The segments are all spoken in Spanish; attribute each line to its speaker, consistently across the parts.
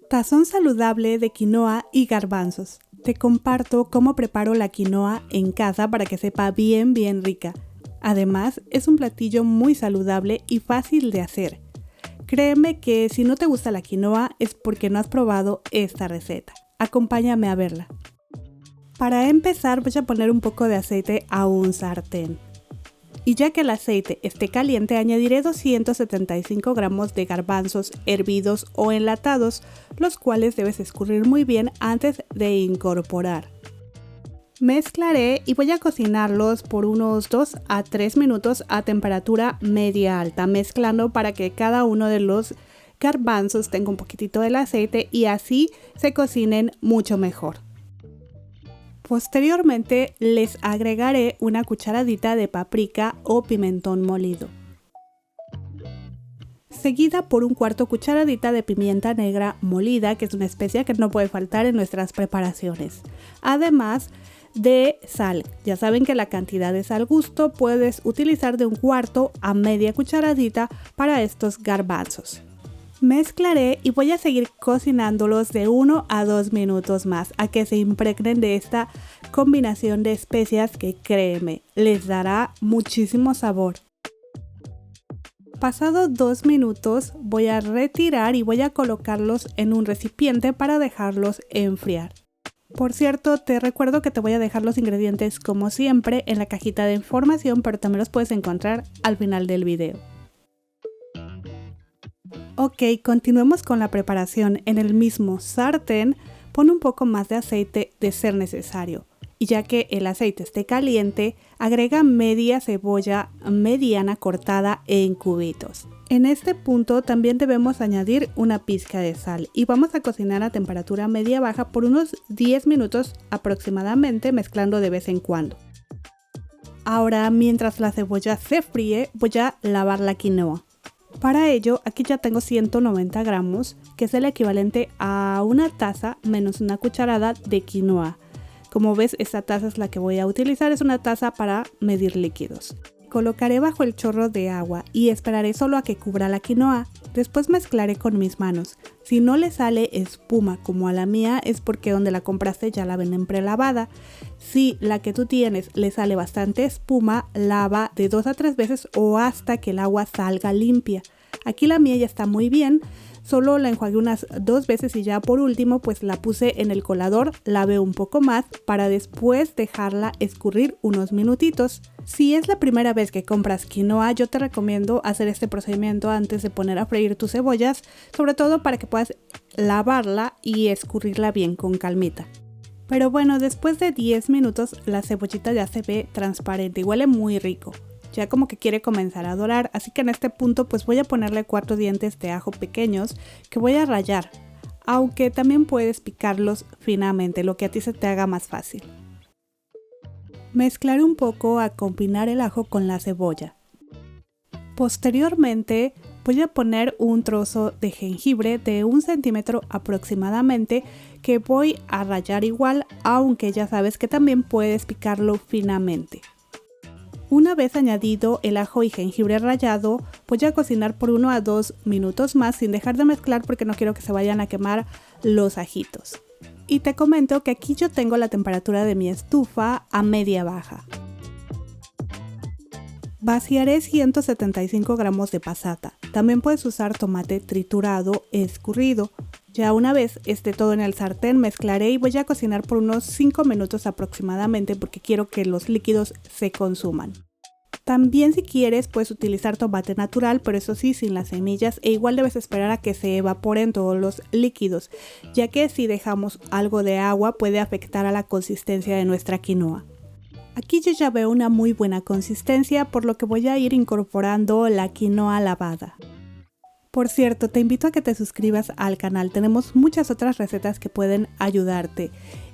Speaker 1: Tazón saludable de quinoa y garbanzos. Te comparto cómo preparo la quinoa en casa para que sepa bien rica. Además, es un platillo muy saludable y fácil de hacer. Créeme que si no te gusta la quinoa es porque no has probado esta receta. Acompáñame a verla. Para empezar voy a poner un poco de aceite a un sartén. Y ya que el aceite esté caliente, añadiré 275 gramos de garbanzos hervidos o enlatados, los cuales debes escurrir muy bien antes de incorporar. Mezclaré y voy a cocinarlos por unos 2 a 3 minutos a temperatura media alta, mezclando para que cada uno de los garbanzos tenga un poquitito del aceite y así se cocinen mucho mejor. Posteriormente les agregaré una cucharadita de paprika o pimentón molido, seguida por un cuarto cucharadita de pimienta negra molida, que es una especia que no puede faltar en nuestras preparaciones. Además de sal, ya saben que la cantidad es al gusto, puedes utilizar de un cuarto a media cucharadita para estos garbanzos. Mezclaré y voy a seguir cocinándolos de 1 a 2 minutos más a que se impregnen de esta combinación de especias que, créeme, les dará muchísimo sabor. Pasados 2 minutos voy a retirar y voy a colocarlos en un recipiente para dejarlos enfriar. Por cierto, te recuerdo que te voy a dejar los ingredientes como siempre en la cajita de información, pero también los puedes encontrar al final del video. Ok, continuemos con la preparación. En el mismo sartén pon un poco más de aceite de ser necesario. Y ya que el aceite esté caliente, agrega media cebolla mediana cortada en cubitos. En este punto también debemos añadir una pizca de sal y vamos a cocinar a temperatura media baja por unos 10 minutos aproximadamente, mezclando de vez en cuando. Ahora, mientras la cebolla se fríe, voy a lavar la quinoa. Para ello, aquí ya tengo 190 gramos, que es el equivalente a una taza menos una cucharada de quinoa. Como ves, esta taza es la que voy a utilizar, es una taza para medir líquidos. Colocaré bajo el chorro de agua y esperaré solo a que cubra la quinoa. Después mezclaré con mis manos. Si no le sale espuma como a la mía es porque donde la compraste ya la venden prelavada. Si la que tú tienes le sale bastante espuma, lava de 2 a 3 veces o hasta que el agua salga limpia. Aquí la mía ya está muy bien. Solo la enjuagué unas 2 veces y ya por último pues la puse en el colador, lavé un poco más para después dejarla escurrir unos minutitos. Si es la primera vez que compras quinoa, yo te recomiendo hacer este procedimiento antes de poner a freír tus cebollas, sobre todo para que puedas lavarla y escurrirla bien con calmita. Pero bueno, después de 10 minutos la cebollita ya se ve transparente y huele muy rico. Ya como que quiere comenzar a dorar, así que en este punto pues voy a ponerle 4 dientes de ajo pequeños que voy a rallar, aunque también puedes picarlos finamente, lo que a ti se te haga más fácil. Mezclaré un poco a combinar el ajo con la cebolla. Posteriormente voy a poner un trozo de jengibre de 1 centímetro aproximadamente que voy a rallar igual, aunque ya sabes que también puedes picarlo finamente. Una vez añadido el ajo y jengibre rallado, voy a cocinar por 1 a 2 minutos más sin dejar de mezclar porque no quiero que se vayan a quemar los ajitos. Y te comento que aquí yo tengo la temperatura de mi estufa a media baja. Vaciaré 175 gramos de pasata. También puedes usar tomate triturado escurrido. Ya una vez esté todo en el sartén, mezclaré y voy a cocinar por unos 5 minutos aproximadamente porque quiero que los líquidos se consuman. También si quieres puedes utilizar tomate natural, pero eso sí sin las semillas, e igual debes esperar a que se evaporen todos los líquidos, ya que si dejamos algo de agua puede afectar a la consistencia de nuestra quinoa. Aquí yo ya veo una muy buena consistencia, por lo que voy a ir incorporando la quinoa lavada. Por cierto, te invito a que te suscribas al canal, tenemos muchas otras recetas que pueden ayudarte.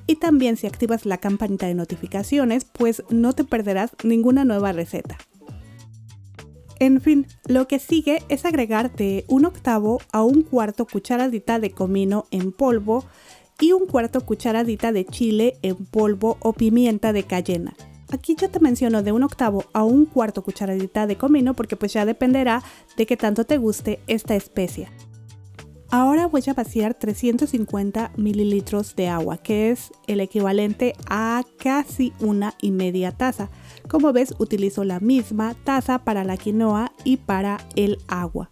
Speaker 1: Y también si activas la campanita de notificaciones, pues no te perderás ninguna nueva receta. En fin, lo que sigue es agregar de 1/8 a 1/4 cucharadita de comino en polvo y 1/4 cucharadita de chile en polvo o pimienta de cayena. Aquí yo te menciono de 1/8 a 1/4 cucharadita de comino porque pues ya dependerá de qué tanto te guste esta especia. Ahora voy a vaciar 350 mililitros de agua, que es el equivalente a casi 1,5 taza. Como ves, utilizo la misma taza para la quinoa y para el agua.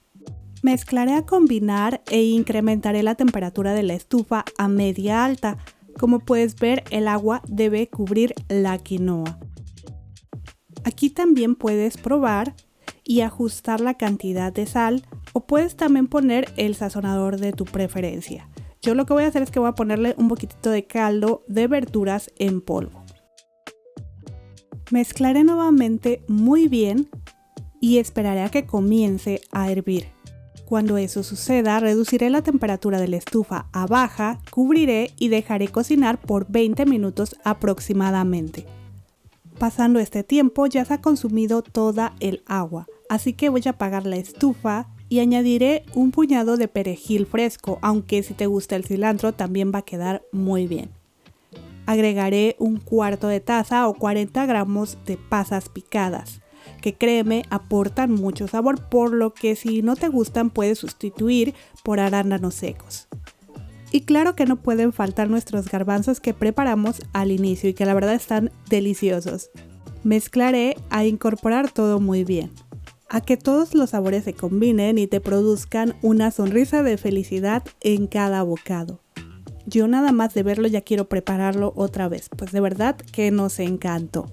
Speaker 1: Mezclaré a combinar e incrementaré la temperatura de la estufa a media alta. Como puedes ver, el agua debe cubrir la quinoa. Aquí también puedes probar y ajustar la cantidad de sal, o puedes también poner el sazonador de tu preferencia. Yo lo que voy a hacer es que voy a ponerle un poquitito de caldo de verduras en polvo. Mezclaré nuevamente muy bien y esperaré a que comience a hervir. Cuando eso suceda, reduciré la temperatura de la estufa a baja, cubriré y dejaré cocinar por 20 minutos aproximadamente. Pasando este tiempo ya se ha consumido toda el agua, así que voy a apagar la estufa y añadiré un puñado de perejil fresco, aunque si te gusta el cilantro también va a quedar muy bien. Agregaré un cuarto de taza o 40 gramos de pasas picadas, que créeme aportan mucho sabor, por lo que si no te gustan puedes sustituir por arándanos secos. Y claro que no pueden faltar nuestros garbanzos que preparamos al inicio y que la verdad están deliciosos. Mezclaré a incorporar todo muy bien, a que todos los sabores se combinen y te produzcan una sonrisa de felicidad en cada bocado. Yo nada más de verlo ya quiero prepararlo otra vez, pues de verdad que nos encantó.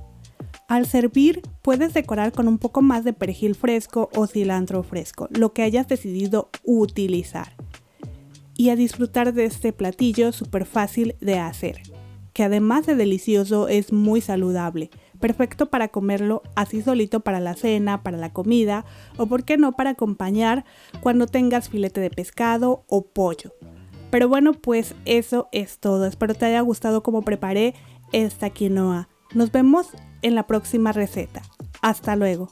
Speaker 1: Al servir puedes decorar con un poco más de perejil fresco o cilantro fresco, lo que hayas decidido utilizar. Y a disfrutar de este platillo súper fácil de hacer, que además de delicioso es muy saludable, perfecto para comerlo así solito para la cena, para la comida o por qué no para acompañar cuando tengas filete de pescado o pollo. Pero bueno, pues eso es todo, espero te haya gustado cómo preparé esta quinoa. Nos vemos en la próxima receta. Hasta luego.